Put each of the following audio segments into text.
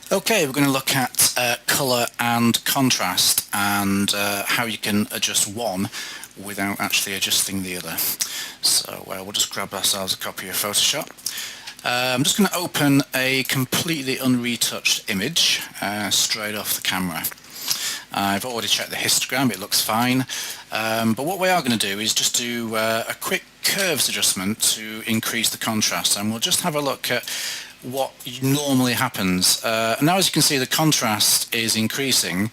Okay, we're going to look at colour and contrast and how you can adjust one without actually adjusting the other. So we'll just grab ourselves a copy of Photoshop. I'm just going to open a completely unretouched image straight off the camera. I've already checked the histogram, it looks fine, but what we are going to do is just do a quick curves adjustment to increase the contrast, and we'll just have a look at what normally happens. Now, as you can see, the contrast is increasing,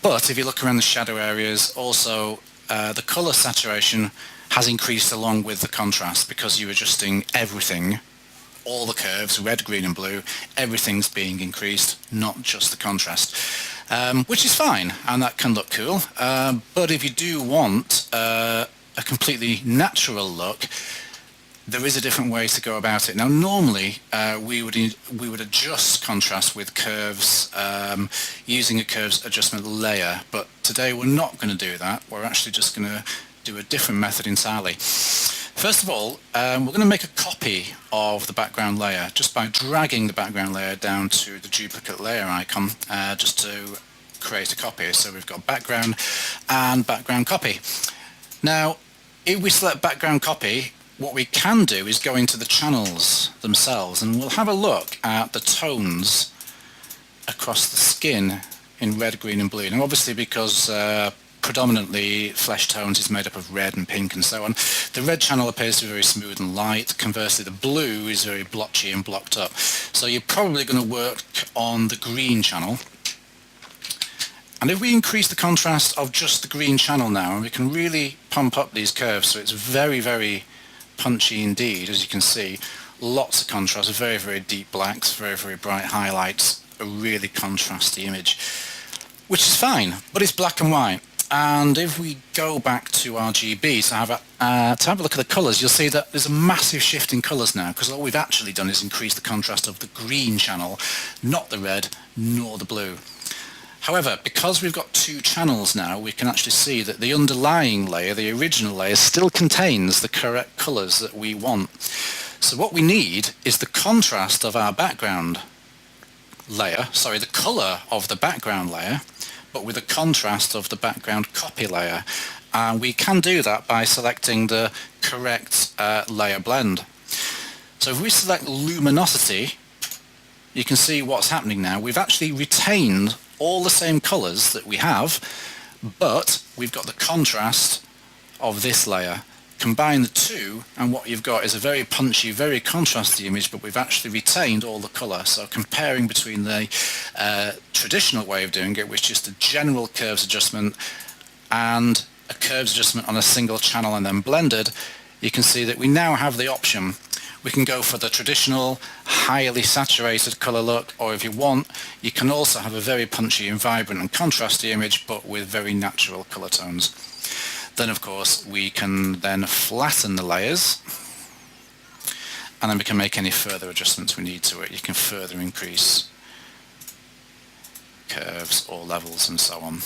but if you look around the shadow areas, also the colour saturation has increased along with the contrast, because you're adjusting everything, all the curves, red, green and blue, everything's being increased, not just the contrast, which is fine, and that can look cool, but if you do want a completely natural look, there is a different way to go about it. Now, normally we would adjust contrast with curves using a curves adjustment layer, but today we're not going to do that. We're actually just going to do a different method entirely. First of all, we're going to make a copy of the background layer just by dragging the background layer down to the duplicate layer icon just to create a copy. So we've got background and background copy. Now, if we select background copy, what we can do is go into the channels themselves, and we'll have a look at the tones across the skin in red, green and blue. Now, obviously, because predominantly flesh tones is made up of red and pink and so on, the red channel appears to be very smooth and light. Conversely, the blue is very blotchy and blocked up. So you're probably going to work on the green channel. And if we increase the contrast of just the green channel now, we can really pump up these curves, so it's very, very punchy indeed. As you can see, lots of contrast, very, very deep blacks, very, very bright highlights, a really contrasty image, which is fine, but it's black and white. And if we go back to RGB to have a look at the colours, you'll see that there's a massive shift in colours now, because all we've actually done is increase the contrast of the green channel, not the red nor the blue. However, because we've got two channels now, we can actually see that the underlying layer, the original layer, still contains the correct colours that we want. So what we need is the contrast of our background layer, sorry, the colour of the background layer, but with the contrast of the background copy layer. And we can do that by selecting the correct layer blend. So if we select luminosity, you can see what's happening now. We've actually retained all the same colours that we have, but we've got the contrast of this layer. Combine the two, and what you've got is a very punchy, very contrasty image, but we've actually retained all the colour. So comparing between the traditional way of doing it, which is just a general curves adjustment, and a curves adjustment on a single channel and then blended, you can see that we now have the option. We can go for the traditional, highly saturated colour look, or if you want, you can also have a very punchy and vibrant and contrasty image, but with very natural colour tones. Then, of course, we can then flatten the layers, and then we can make any further adjustments we need to it. You can further increase curves or levels and so on.